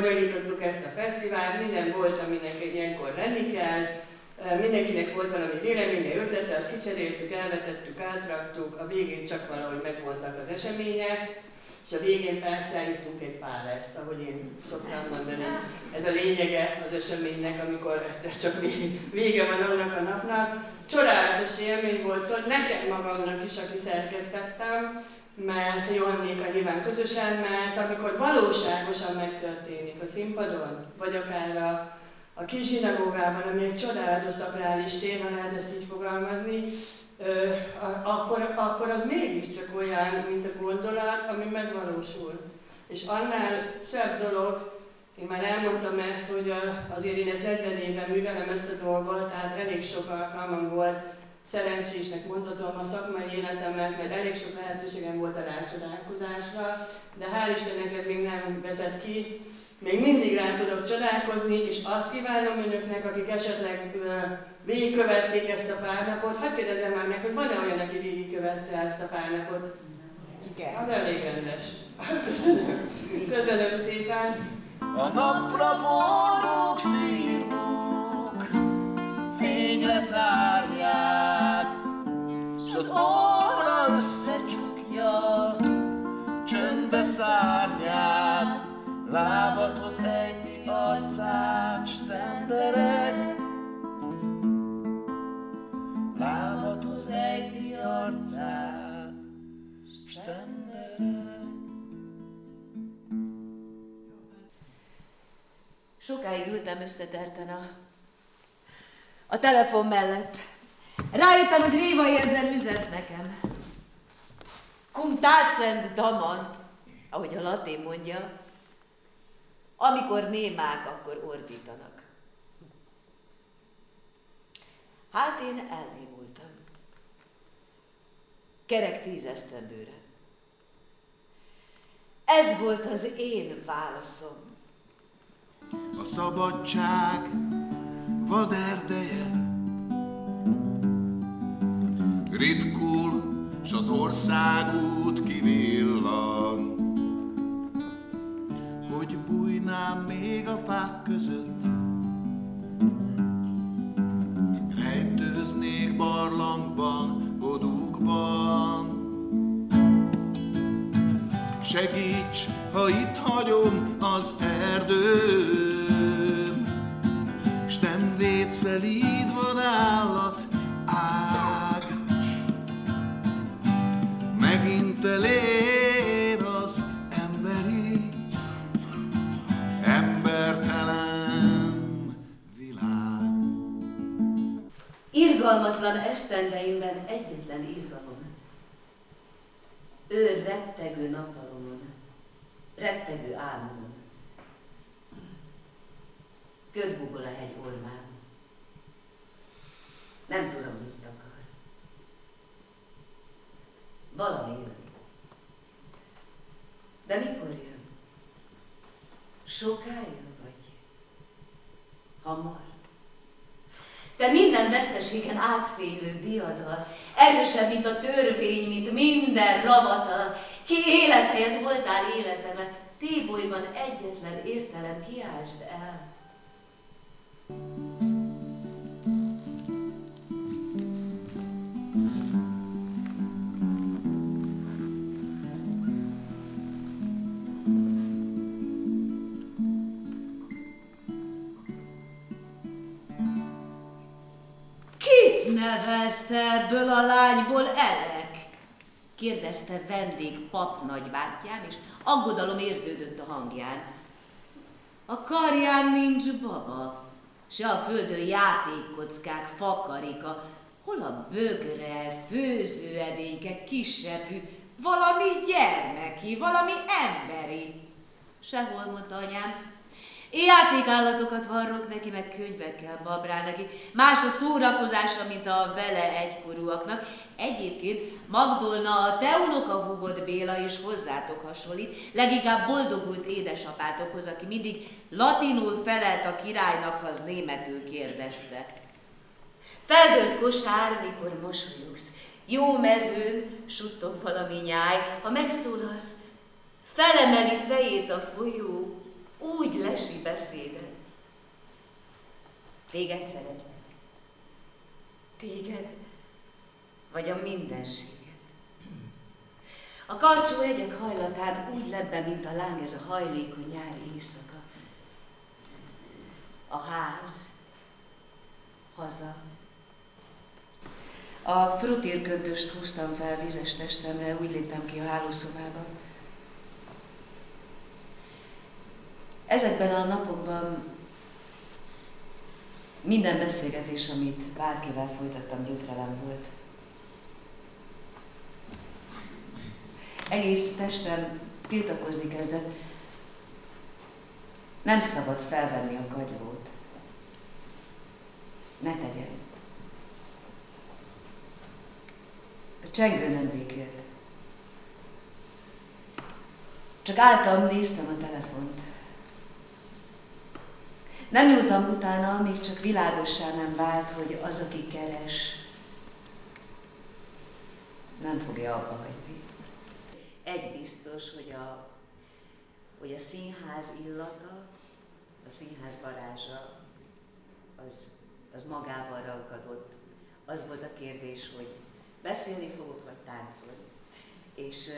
bonyolítottuk ezt a fesztivált, minden volt, aminek ilyenkor lenni kell, mindenkinek volt valami véleménye, ötlete, azt kicseréltük, elvetettük, átraktuk, a végén csak valahogy megvoltak az események, és a végén persze ittunk egy páleszt, ahogy én szoktam mondani. Ez a lényege az eseménynek, amikor egyszer csak vége van annak a napnak. Csodálatos élmény volt, nekem magamnak is, aki szerkesztettem, mert Johannékkal nyilván közösen, mert amikor valóságosan megtörténik a színpadon, vagy akár a kis zsinagógában, ami egy csodálatos szakrális tér, ha lehet ezt így fogalmazni, akkor az mégiscsak olyan, mint a gondolat, ami megvalósul. És annál szebb dolog, én már elmondtam ezt, hogy azért én ezt 40 éven művelem ezt a dolgot, tehát elég sok alkalmam volt, szerencsésnek mondhatom a szakmai életemet, mert elég sok lehetőségem volt a rácsodálkozásra, de hál' Istennek ez még nem vezet ki. Még mindig rá tudok csodálkozni, és azt kívánom önöknek, akik esetleg végigkövették ezt a pár napot, hadd kérdezzem már meg, hogy van-e olyan, aki végigkövette ezt a pár napot? Igen. Az elég rendes. Köszönöm. Köszönöm szépen. A napra forgók szírmók fényre tárják, s az óra összecsukja csöndbe szárnyát, lábathoz ejti arcát, s szendereg. Lábathoz ejti arcát, s szendereg. Sokáig ültem összeterten a telefon mellett. Rájöttem, hogy Réva Érzen üzent nekem. Cum tacent damant, ahogy a latin mondja, amikor némák, akkor ordítanak. Hát én elnémultam. Kerek 10 esztendőre. Ez volt az én válaszom. A szabadság vaderdeje ritkul, s az országút kivillan, hogy bújnám még a fák között, rejtőznék barlangban, godukban. Segíts, ha itt hagyom az erdőm, s nem véd szelíd vadállat ág. Megint elér az emberi, embertelen világ. Irgalmatlan esztendeimben egyetlen irgalom. Ő rettegő napalomon, rettegő álmomon. Köd bubol a hegy ormán. Nem tudom, mit akar. Valami jön. De mikor jön? Sokáig vagy hamar? Te minden veszteségen átfénylő diadal, erősebb, mint a törvény, mint minden ravatal, ki élethelyet voltál életemet, tébolyban egyetlen értelem, kiásd el. Nevezte ebből a lányból Elek? Kérdezte vendég pap nagybátyám, és aggodalom érződött a hangján. A karján nincs baba, se a földön játékkockák, fakarika, hol a bögre, főzőedényke, kisebrű, valami gyermeki, valami emberi. Sehol, mondta anyám. Játékállatokat varrok neki, meg könyvekkel babrál neki. Más a szórakozása, mint a vele egykorúaknak. Egyébként Magdolna a te unokahúgod Béla is hozzátok hasonlít, leginkább boldogult édesapátokhoz, aki mindig latinul felelt a királynak, ha az németül kérdezte. Feldőlt kosár, mikor mosolyogsz, jó mezőn suttog valami nyáj, ha megszólalsz, felemeli fejét a folyó, úgy lesi beszéded. Téged szeretlek. Téged, vagy a mindenséget. A karcsú hegyek hajlatán úgy lebben, mint a láng ez a hajlékony nyári éjszaka. A ház, haza. A frutírköntöst húztam fel vízes testemre, úgy léptem ki a hálószobába. Ezekben a napokban minden beszélgetés, amit bárkivel folytattam, gyötrelem volt. Egész testem tiltakozni kezdett. Nem szabad felvenni a kagylót. Ne tegyem. A csengő nem békélt. Csak álltam, néztem a telefont. Nem nyúltam utána, még csak világossá nem vált, hogy az, aki keres, nem fogja abba hagyni. Egy biztos, hogy a színház illata, a színház varázsa, az magával ragadott. Az volt a kérdés, hogy beszélni fogok, vagy táncolni. És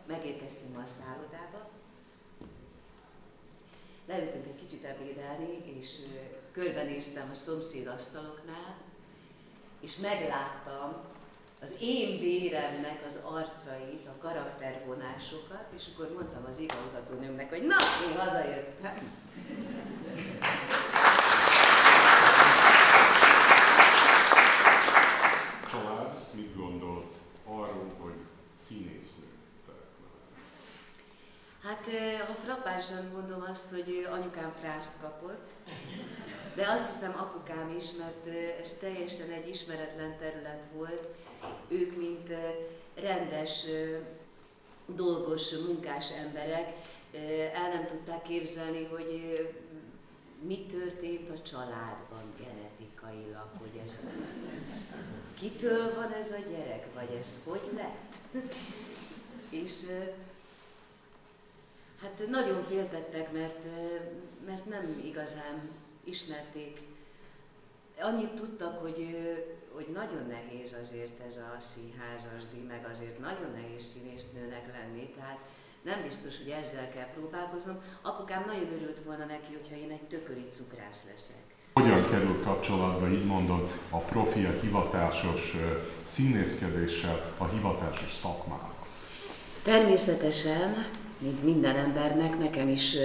megérkeztünk a szállodába, leültünk egy kicsit ebédelni, és körbenéztem a szomszéd asztaloknál, és megláttam az én véremnek az arcait, a karaktervonásokat, és akkor mondtam az igazgatónőmnek, hogy na, én hazajöttem. Család mit gondolt arról, hogy színésznő szeretne? Hát, ha frappánsan mondom azt, hogy anyukám frászt kapott, de azt hiszem apukám is, mert ez teljesen egy ismeretlen terület volt. Ők, mint rendes, dolgos, munkás emberek, el nem tudták képzelni, hogy mi történt a családban genetikailag, hogy ez kitől van ez a gyerek, vagy ez hogy lett. És hát nagyon féltettek, mert nem igazán ismerték. Annyit tudtak, hogy nagyon nehéz azért ez a színházasdi, meg azért nagyon nehéz színésznőnek lenni, tehát nem biztos, hogy ezzel kell próbálkoznom. Apukám nagyon örült volna neki, hogyha én egy tököli cukrász leszek. Hogyan került kapcsolatba, így mondod, a profi, a hivatásos színészkedéssel, a hivatásos szakmával? Természetesen, mint minden embernek, nekem is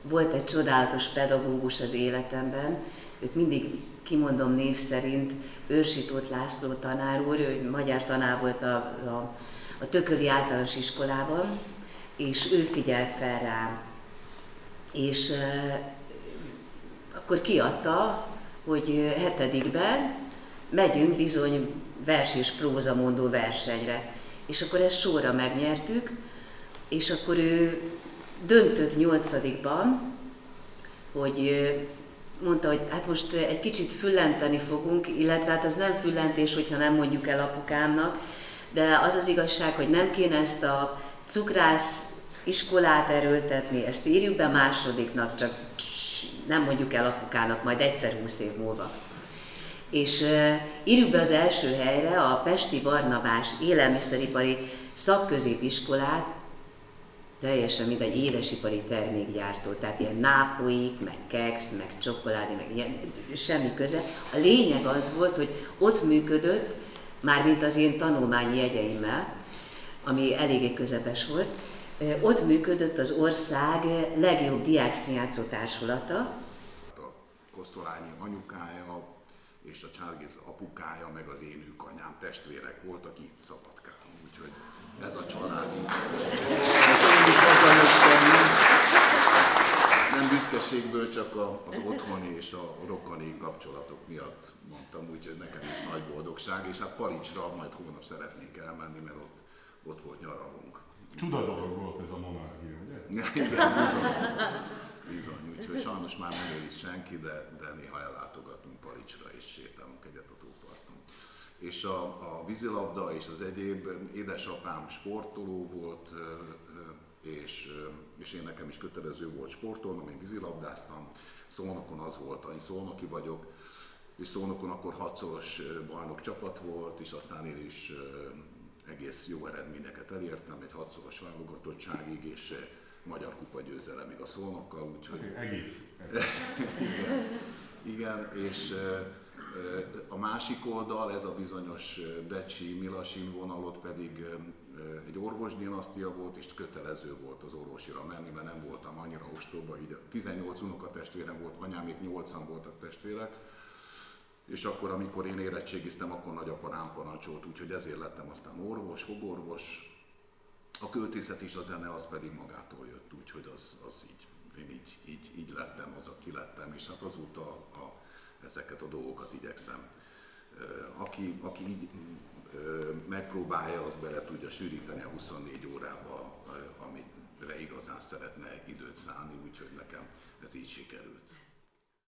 volt egy csodálatos pedagógus az életemben. Őt mindig kimondom név szerint, Őrsi Tóth László tanár úr, ő magyar tanár volt a Tököli Általános Iskolában, és ő figyelt fel rám. És akkor kiadta, hogy 7-ben megyünk bizony vers és prózamondó versenyre. És akkor ezt sorra megnyertük, és akkor ő döntött 8-ban, hogy mondta, hogy hát most egy kicsit füllenteni fogunk, illetve hát az nem füllentés, hogyha nem mondjuk el apukámnak, de az az igazság, hogy nem kéne ezt a cukrász iskolát erőltetni, ezt írjuk be másodiknak, csak nem mondjuk el apukának, majd egyszer 20 év múlva. És írjuk be az első helyre a Pesti Barnabás élelmiszeripari szakközépiskolát, teljesen mint egy édesipari termékgyártó, tehát ilyen nápoik, meg keksz, meg csokoládé, meg ilyen, semmi köze. A lényeg az volt, hogy ott működött, mármint az én tanulmányi jegyeimmel, ami eléggé közepes volt, ott működött az ország legjobb diákszínjátszó társulata. A Kosztolányi anyukája és a Csárgéza apukája, meg az én anyám testvérek voltak itt Szabadkán. Úgyhogy ez a családi... Nem büszkeségből, csak az otthoni és a rokoni kapcsolatok miatt mondtam, úgyhogy nekem is nagy boldogság, és hát Palicsra majd hónap szeretnék elmenni, mert ott volt nyaralunk. Csuda dolog volt ez a monarchia, ugye? Igen, bizony, úgyhogy sajnos már nem él itt senki, de néha ellátogatunk Palicsra és sétálunk egyet a tóparton. És a vízilabda és az egyéb, édesapám sportoló volt, és én nekem is kötelező volt sportolnom, én vízilabdáztam. Szolnokon az volt, én szolnoki vagyok, és Szolnokon akkor 6-szoros bajnok csapat volt, és aztán én is egész jó eredményeket elértem, egy 6-szoros válogatottságig, és magyar kupa győzelemig a Szolnokkal, úgyhogy... Egész. Igen, és a másik oldal, ez a bizonyos Decsi-Milasin vonalot pedig egy orvosdinasztia volt, és kötelező volt az orvosira menni, mert nem voltam annyira ostoba, így 18 unokatestvérem volt, anyámék 8-an voltak testvérek, és akkor, amikor én érettségiztem, akkor nagyapa rám parancsolt, úgyhogy ezért lettem aztán orvos, fogorvos. A költészet és a zene az pedig magától jött, úgyhogy én így lettem az, aki lettem, és hát azóta ezeket a dolgokat igyekszem. Aki így megpróbálja, az bele tudja sűríteni a 24 órába, amire igazán szeretne időt szállni, úgyhogy nekem ez így sikerült.